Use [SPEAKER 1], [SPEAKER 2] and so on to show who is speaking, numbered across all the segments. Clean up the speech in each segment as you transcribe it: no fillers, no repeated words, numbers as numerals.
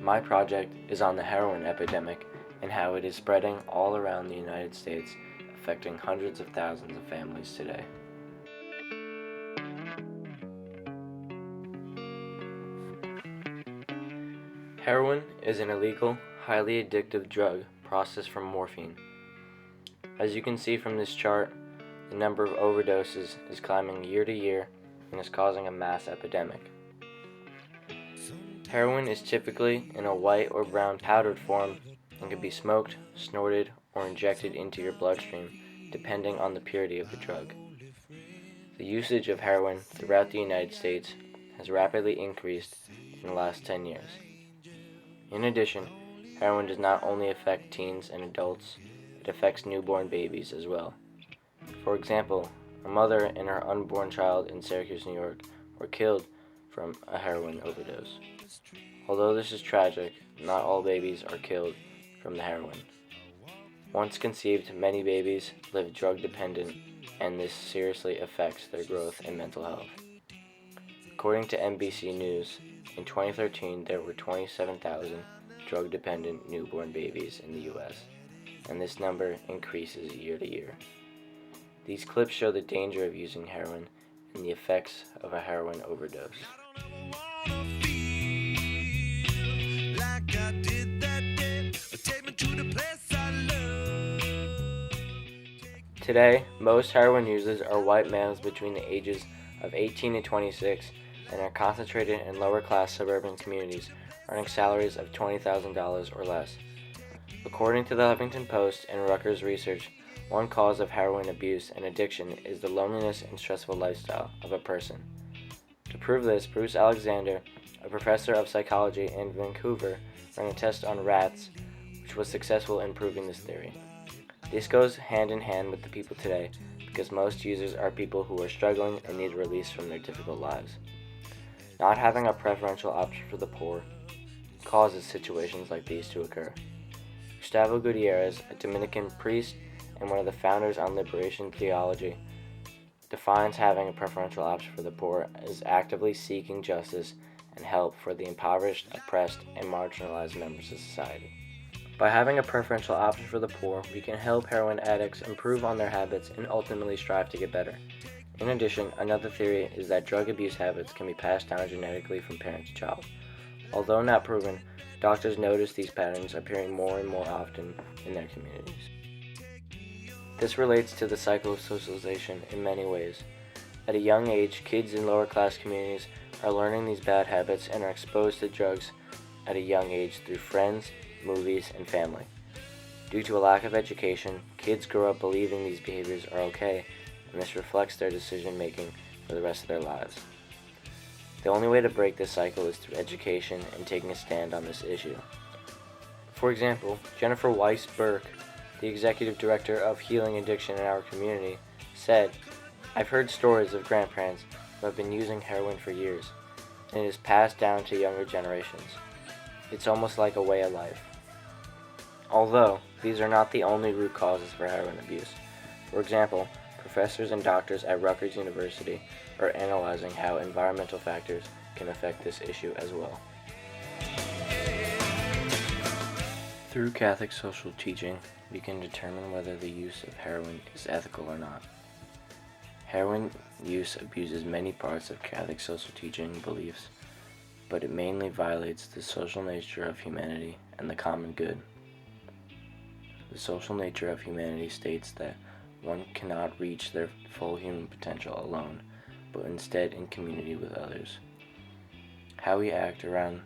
[SPEAKER 1] My project is on the heroin epidemic and how it is spreading all around the United States, affecting hundreds of thousands of families today. Heroin is an illegal, highly addictive drug processed from morphine. As you can see from this chart, the number of overdoses is climbing year to year and is causing a mass epidemic. Heroin is typically in a white or brown powdered form and can be smoked, snorted, or injected into your bloodstream, depending on the purity of the drug. The usage of heroin throughout the United States has rapidly increased in the last 10 years. In addition, heroin does not only affect teens and adults, it affects newborn babies as well. For example, a mother and her unborn child in Syracuse, New York, were killed from a heroin overdose. Although this is tragic, not all babies are killed from the heroin. Once conceived, many babies live drug-dependent, and this seriously affects their growth and mental health. According to NBC News, in 2013 there were 27,000 drug-dependent newborn babies in the U.S., and this number increases year to year. These clips show the danger of using heroin and the effects of a heroin overdose. Today, most heroin users are white males between the ages of 18 and 26 and are concentrated in lower-class suburban communities earning salaries of $20,000 or less. According to the Huffington Post and Rutgers research, one cause of heroin abuse and addiction is the loneliness and stressful lifestyle of a person. To prove this, Bruce Alexander, a professor of psychology in Vancouver, ran a test on rats, which was successful in proving this theory. This goes hand in hand with the people today, because most users are people who are struggling and need release from their difficult lives. Not having a preferential option for the poor causes situations like these to occur. Gustavo Gutierrez, a Dominican priest and one of the founders on liberation theology, defines having a preferential option for the poor as actively seeking justice and help for the impoverished, oppressed, and marginalized members of society. By having a preferential option for the poor, we can help heroin addicts improve on their habits and ultimately strive to get better. In addition, another theory is that drug abuse habits can be passed down genetically from parent to child. Although not proven, doctors notice these patterns appearing more and more often in their communities. This relates to the cycle of socialization in many ways. At a young age, kids in lower class communities are learning these bad habits and are exposed to drugs at a young age through friends, movies, and family. Due to a lack of education, kids grow up believing these behaviors are okay, and this reflects their decision making for the rest of their lives. The only way to break this cycle is through education and taking a stand on this issue. For example, Jennifer Weiss-Burke, the executive director of Healing Addiction in our community, said, "I've heard stories of grandparents who have been using heroin for years, and it is passed down to younger generations. It's almost like a way of life." Although, these are not the only root causes for heroin abuse. For example, professors and doctors at Rutgers University are analyzing how environmental factors can affect this issue as well. Through Catholic social teaching, we can determine whether the use of heroin is ethical or not. Heroin use abuses many parts of Catholic social teaching and beliefs, but it mainly violates the social nature of humanity and the common good. The social nature of humanity states that one cannot reach their full human potential alone, but instead in community with others. How we act around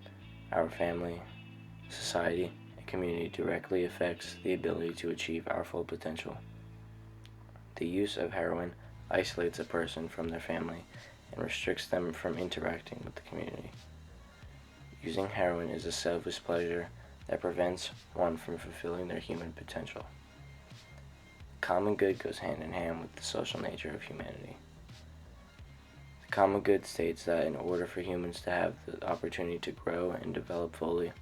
[SPEAKER 1] our family, society, and community directly affects the ability to achieve our full potential. The use of heroin isolates a person from their family and restricts them from interacting with the community. Using heroin is a selfish pleasure that prevents one from fulfilling their human potential. The common good goes hand in hand with the social nature of humanity. The common good states that in order for humans to have the opportunity to grow and develop fully,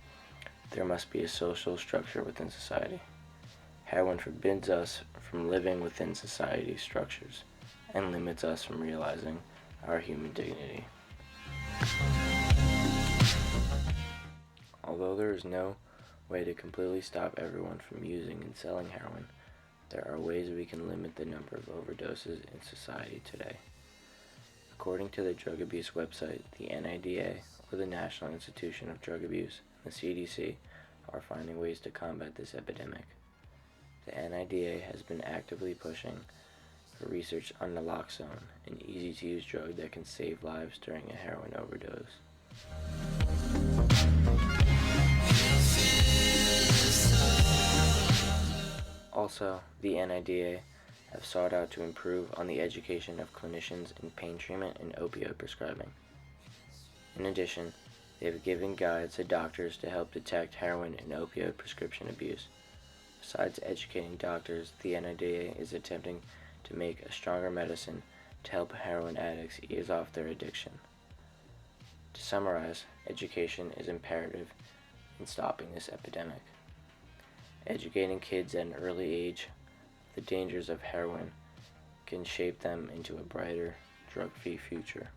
[SPEAKER 1] there must be a social structure within society. Heroin forbids us from living within society's structures and limits us from realizing our human dignity. Although there is no way to completely stop everyone from using and selling heroin, there are ways we can limit the number of overdoses in society today. According to the drug abuse website, the NIDA, or the National Institution of Drug Abuse, and the CDC are finding ways to combat this epidemic. The NIDA has been actively pushing for research on naloxone, an easy-to-use drug that can save lives during a heroin overdose. Also, the NIDA have sought out to improve on the education of clinicians in pain treatment and opioid prescribing. In addition, they have given guides to doctors to help detect heroin and opioid prescription abuse. Besides educating doctors, the NIDA is attempting to make a stronger medicine to help heroin addicts ease off their addiction. To summarize, education is imperative in stopping this epidemic. Educating kids at an early age of the dangers of heroin can shape them into a brighter, drug-free future.